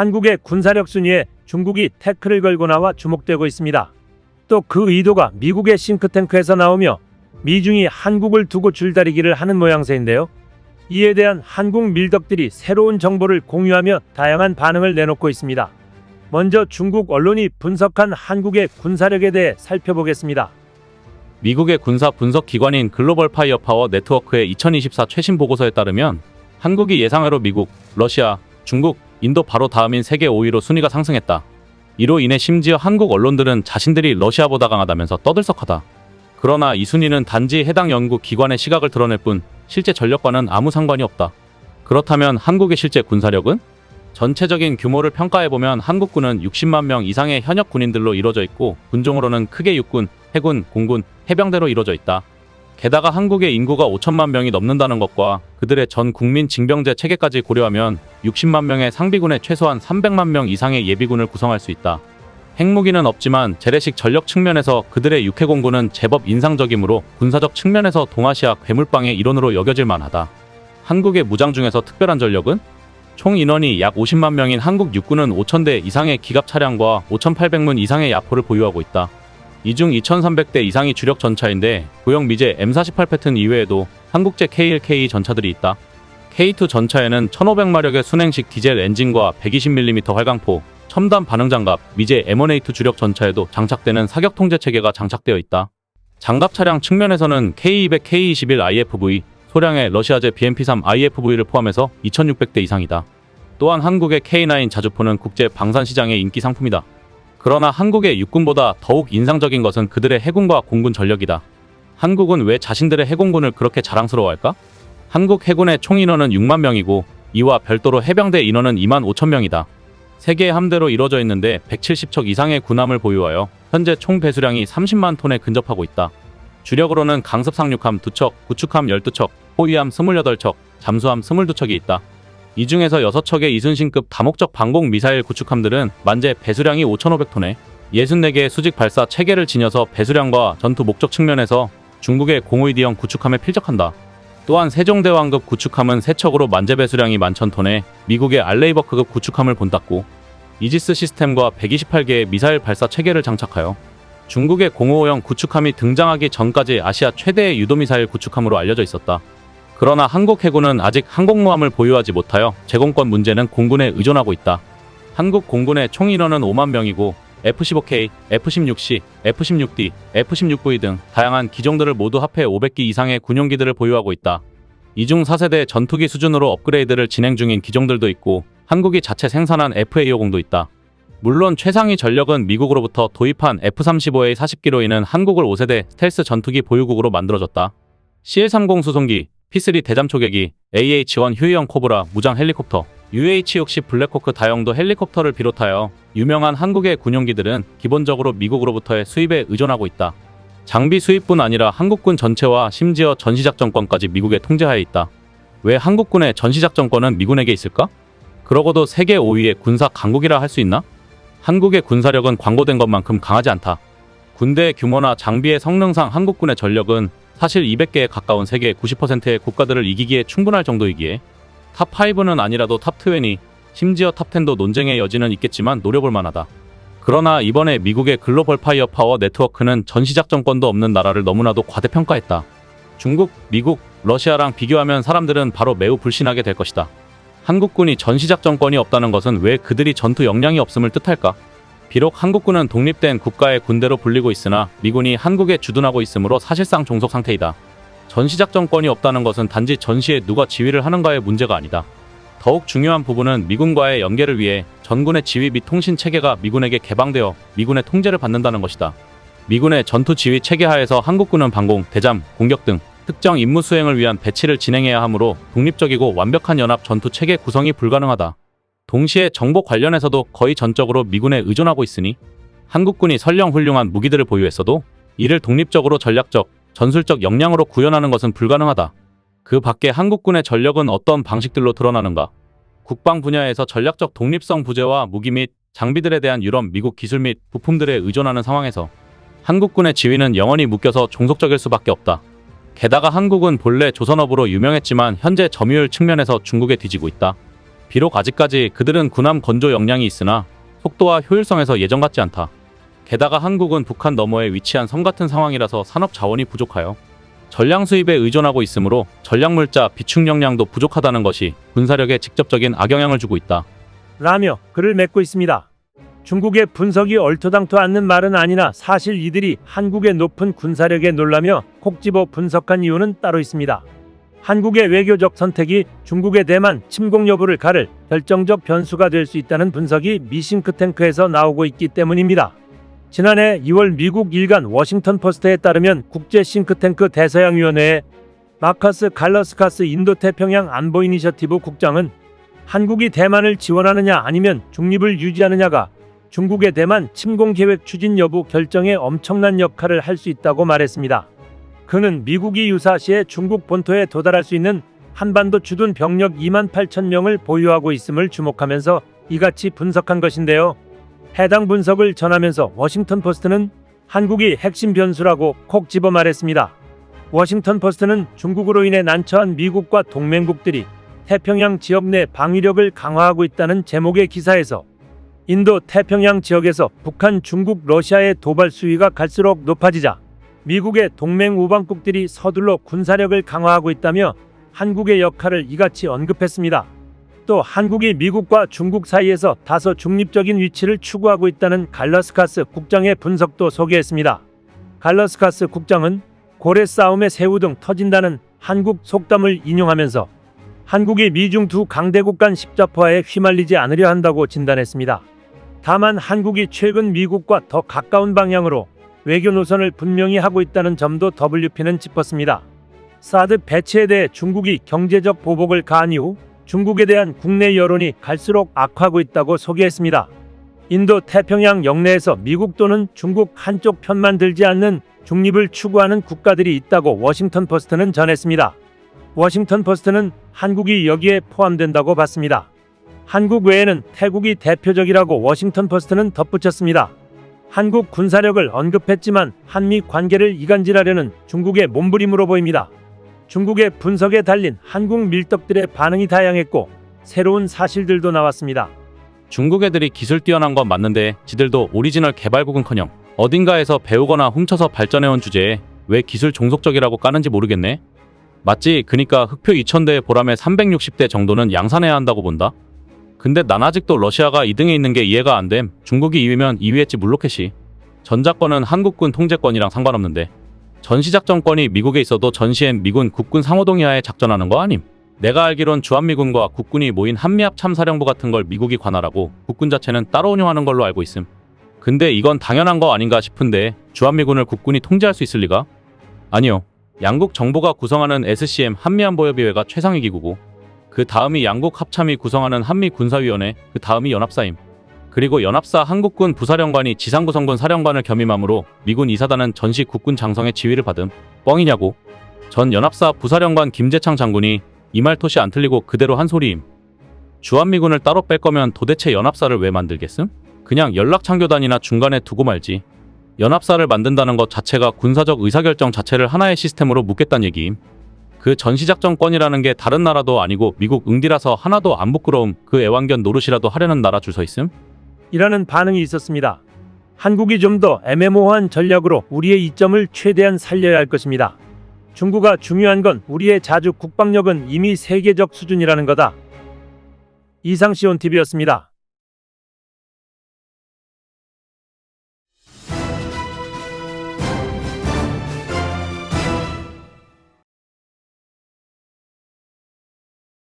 한국의 군사력 순위에 중국이 태클을 걸고 나와 주목되고 있습니다. 또 그 의도가 미국의 싱크탱크에서 나오며 미중이 한국을 두고 줄다리기를 하는 모양새인데요. 이에 대한 한국 밀덕들이 새로운 정보를 공유하며 다양한 반응을 내놓고 있습니다. 먼저 중국 언론이 분석한 한국의 군사력에 대해 살펴보겠습니다. 미국의 군사 분석 기관인 글로벌 파이어 파워 네트워크의 2024 최신 보고서에 따르면 한국이 예상외로 미국, 러시아, 중국, 인도 바로 다음인 세계 5위로 순위가 상승했다. 이로 인해 심지어 한국 언론들은 자신들이 러시아보다 강하다면서 떠들썩하다. 그러나 이 순위는 단지 해당 연구 기관의 시각을 드러낼 뿐 실제 전력과는 아무 상관이 없다. 그렇다면 한국의 실제 군사력은? 전체적인 규모를 평가해보면 한국군은 60만 명 이상의 현역 군인들로 이루어져 있고 군종으로는 크게 육군, 해군, 공군, 해병대로 이루어져 있다. 게다가 한국의 인구가 5천만 명이 넘는다는 것과 그들의 전 국민 징병제 체계까지 고려하면 60만 명의 상비군에 최소한 300만 명 이상의 예비군을 구성할 수 있다. 핵무기는 없지만 재래식 전력 측면에서 그들의 육해공군은 제법 인상적이므로 군사적 측면에서 동아시아 괴물빵의 일원으로 여겨질 만하다. 한국의 무장 중에서 특별한 전력은? 총 인원이 약 50만 명인 한국 육군은 5,000대 이상의 기갑 차량과 5,800문 이상의 야포를 보유하고 있다. 이 중 2,300대 이상이 주력 전차인데 구형 미제 M48 패턴 이외에도 한국제 K1, K2 전차들이 있다. K2 전차에는 1,500마력의 순행식 디젤 엔진과 120mm 활강포, 첨단 반응장갑, 미제 M1A2 주력 전차에도 장착되는 사격 통제 체계가 장착되어 있다. 장갑 차량 측면에서는 K200, K21 IFV, 소량의 러시아제 BMP-3 IFV를 포함해서 2,600대 이상이다. 또한 한국의 K9 자주포는 국제 방산 시장의 인기 상품이다. 그러나 한국의 육군보다 더욱 인상적인 것은 그들의 해군과 공군 전력이다. 한국은 왜 자신들의 해공군을 그렇게 자랑스러워할까? 한국 해군의 총 인원은 6만 명이고 이와 별도로 해병대 인원은 2만 5천 명이다. 3개의 함대로 이루어져 있는데 170척 이상의 군함을 보유하여 현재 총 배수량이 30만 톤에 근접하고 있다. 주력으로는 강습 상륙함 2척, 구축함 12척, 호위함 28척, 잠수함 22척이 있다. 이 중에서 6척의 이순신급 다목적 방공 미사일 구축함들은 만재 배수량이 5,500톤에 64개의 수직 발사 체계를 지녀서 배수량과 전투 목적 측면에서 중국의 공의디형 구축함에 필적한다. 또한 세종대왕급 구축함은 3척으로 만재 배수량이 11,000톤에 미국의 알레이버크급 구축함을 본땄고 이지스 시스템과 128개의 미사일 발사 체계를 장착하여 중국의 055형 구축함이 등장하기 전까지 아시아 최대의 유도미사일 구축함으로 알려져 있었다. 그러나 한국 해군은 아직 항공모함을 보유하지 못하여 제공권 문제는 공군에 의존하고 있다. 한국 공군의 총 인원은 5만 명이고 F-15K, F-16C, F-16D, F-16V 등 다양한 기종들을 모두 합해 500기 이상의 군용기들을 보유하고 있다. 이 중 4세대 전투기 수준으로 업그레이드를 진행 중인 기종들도 있고 한국이 자체 생산한 FA-50도 있다. 물론 최상위 전력은 미국으로부터 도입한 F-35A 40기로이는 한국을 5세대 스텔스 전투기 보유국으로 만들어졌다. CL-30 수송기, P-3 대잠초계기, AH-1 휴이형 코브라 무장 헬리콥터, UH-60 블랙호크 다용도 헬리콥터를 비롯하여 유명한 한국의 군용기들은 기본적으로 미국으로부터의 수입에 의존하고 있다. 장비 수입뿐 아니라 한국군 전체와 심지어 전시작전권까지 미국의 통제하에 있다. 왜 한국군의 전시작전권은 미군에게 있을까? 그러고도 세계 5위의 군사 강국이라 할 수 있나? 한국의 군사력은 광고된 것만큼 강하지 않다. 군대의 규모나 장비의 성능상 한국군의 전력은 사실 200개에 가까운 세계 90%의 국가들을 이기기에 충분할 정도이기에 탑5는 아니라도 탑20, 심지어 탑10도 논쟁의 여지는 있겠지만 노려볼 만하다. 그러나 이번에 미국의 글로벌 파이어 파워 네트워크는 전시작전권도 없는 나라를 너무나도 과대평가했다. 중국, 미국, 러시아랑 비교하면 사람들은 바로 매우 불신하게 될 것이다. 한국군이 전시작전권이 없다는 것은 왜 그들이 전투 역량이 없음을 뜻할까? 비록 한국군은 독립된 국가의 군대로 불리고 있으나 미군이 한국에 주둔하고 있으므로 사실상 종속 상태이다. 전시작전권이 없다는 것은 단지 전시에 누가 지휘를 하는가의 문제가 아니다. 더욱 중요한 부분은 미군과의 연계를 위해 전군의 지휘 및 통신 체계가 미군에게 개방되어 미군의 통제를 받는다는 것이다. 미군의 전투 지휘 체계 하에서 한국군은 방공, 대잠, 공격 등 특정 임무 수행을 위한 배치를 진행해야 하므로 독립적이고 완벽한 연합 전투 체계 구성이 불가능하다. 동시에 정보 관련해서도 거의 전적으로 미군에 의존하고 있으니 한국군이 설령 훌륭한 무기들을 보유했어도 이를 독립적으로 전략적, 전술적 역량으로 구현하는 것은 불가능하다. 그 밖에 한국군의 전력은 어떤 방식들로 드러나는가? 국방 분야에서 전략적 독립성 부재와 무기 및 장비들에 대한 유럽, 미국 기술 및 부품들에 의존하는 상황에서 한국군의 지위는 영원히 묶여서 종속적일 수밖에 없다. 게다가 한국은 본래 조선업으로 유명했지만 현재 점유율 측면에서 중국에 뒤지고 있다. 비록 아직까지 그들은 군함 건조 역량이 있으나 속도와 효율성에서 예전 같지 않다. 게다가 한국은 북한 너머에 위치한 섬 같은 상황이라서 산업 자원이 부족하여 전량 수입에 의존하고 있으므로 전략물자 비축 역량도 부족하다는 것이 군사력에 직접적인 악영향을 주고 있다. 라며 글을 맺고 있습니다. 중국의 분석이 얼토당토 않는 말은 아니나 사실 이들이 한국의 높은 군사력에 놀라며 콕 집어 분석한 이유는 따로 있습니다. 한국의 외교적 선택이 중국의 대만 침공 여부를 가를 결정적 변수가 될 수 있다는 분석이 미 싱크탱크에서 나오고 있기 때문입니다. 지난해 2월 미국 일간 워싱턴 포스트에 따르면 국제 싱크탱크 대서양위원회의 마커스 갈러스카스 인도태평양 안보 이니셔티브 국장은 한국이 대만을 지원하느냐 아니면 중립을 유지하느냐가 중국의 대만 침공 계획 추진 여부 결정에 엄청난 역할을 할 수 있다고 말했습니다. 그는 미국이 유사시에 중국 본토에 도달할 수 있는 한반도 주둔 병력 28,000명을 보유하고 있음을 주목하면서 이같이 분석한 것인데요. 해당 분석을 전하면서 워싱턴 포스트는 한국이 핵심 변수라고 콕 집어 말했습니다. 워싱턴 포스트는 중국으로 인해 난처한 미국과 동맹국들이 태평양 지역 내 방위력을 강화하고 있다는 제목의 기사에서 인도 태평양 지역에서 북한, 중국, 러시아의 도발 수위가 갈수록 높아지자 미국의 동맹 우방국들이 서둘러 군사력을 강화하고 있다며 한국의 역할을 이같이 언급했습니다. 또 한국이 미국과 중국 사이에서 다소 중립적인 위치를 추구하고 있다는 갈러스카스 국장의 분석도 소개했습니다. 갈러스카스 국장은 고래 싸움에 새우 등 터진다는 한국 속담을 인용하면서 한국이 미중 두 강대국 간 십자포화에 휘말리지 않으려 한다고 진단했습니다. 다만 한국이 최근 미국과 더 가까운 방향으로 외교 노선을 분명히 하고 있다는 점도 WP는 짚었습니다. 사드 배치에 대해 중국이 경제적 보복을 가한 이후 중국에 대한 국내 여론이 갈수록 악화하고 있다고 소개했습니다. 인도 태평양 영내에서 미국 또는 중국 한쪽 편만 들지 않는 중립을 추구하는 국가들이 있다고 워싱턴 포스트는 전했습니다. 워싱턴 포스트는 한국이 여기에 포함된다고 봤습니다. 한국 외에는 태국이 대표적이라고 워싱턴 포스트는 덧붙였습니다. 한국 군사력을 언급했지만 한미 관계를 이간질하려는 중국의 몸부림으로 보입니다. 중국의 분석에 달린 한국 밀떡들의 반응이 다양했고 새로운 사실들도 나왔습니다. 중국 애들이 기술 뛰어난 건 맞는데 지들도 오리지널 개발국은커녕 어딘가에서 배우거나 훔쳐서 발전해온 주제에 왜 기술 종속적이라고 까는지 모르겠네. 맞지? 그니까 흑표 2000대의 보람에 360대 정도는 양산해야 한다고 본다. 근데 난 아직도 러시아가 2등에 있는 게 이해가 안 됨. 중국이 2위면 2위했지 물로켓이. 전작권은 한국군 통제권이랑 상관없는데 전시작전권이 미국에 있어도 전시엔 미군 국군 상호동의하에 작전하는 거 아님? 내가 알기론 주한미군과 국군이 모인 한미합 참사령부 같은 걸 미국이 관할하고 국군 자체는 따로 운영하는 걸로 알고 있음. 근데 이건 당연한 거 아닌가 싶은데 주한미군을 국군이 통제할 수 있을 리가? 아니요. 양국 정부가 구성하는 SCM 한미안보협의회가 최상위 기구고 그 다음이 양국 합참이 구성하는 한미군사위원회, 그 다음이 연합사임. 그리고 연합사 한국군 부사령관이 지상구성군 사령관을 겸임하므로 미군 이사단은 전시 국군 장성의 지휘를 받음. 뻥이냐고. 전 연합사 부사령관 김재창 장군이 이 말 토시 안 틀리고 그대로 한 소리임. 주한미군을 따로 뺄 거면 도대체 연합사를 왜 만들겠음? 그냥 연락창교단이나 중간에 두고 말지. 연합사를 만든다는 것 자체가 군사적 의사결정 자체를 하나의 시스템으로 묶겠다는 얘기임. 그 전시작전권이라는 게 다른 나라도 아니고 미국 응디라서 하나도 안 부끄러움. 그 애완견 노릇이라도 하려는 나라 줄 서 있음? 이라는 반응이 있었습니다. 한국이 좀 더 애매모호한 전략으로 우리의 이점을 최대한 살려야 할 것입니다. 중국아 중요한 건 우리의 자주 국방력은 이미 세계적 수준이라는 거다. 이상 시온TV였습니다.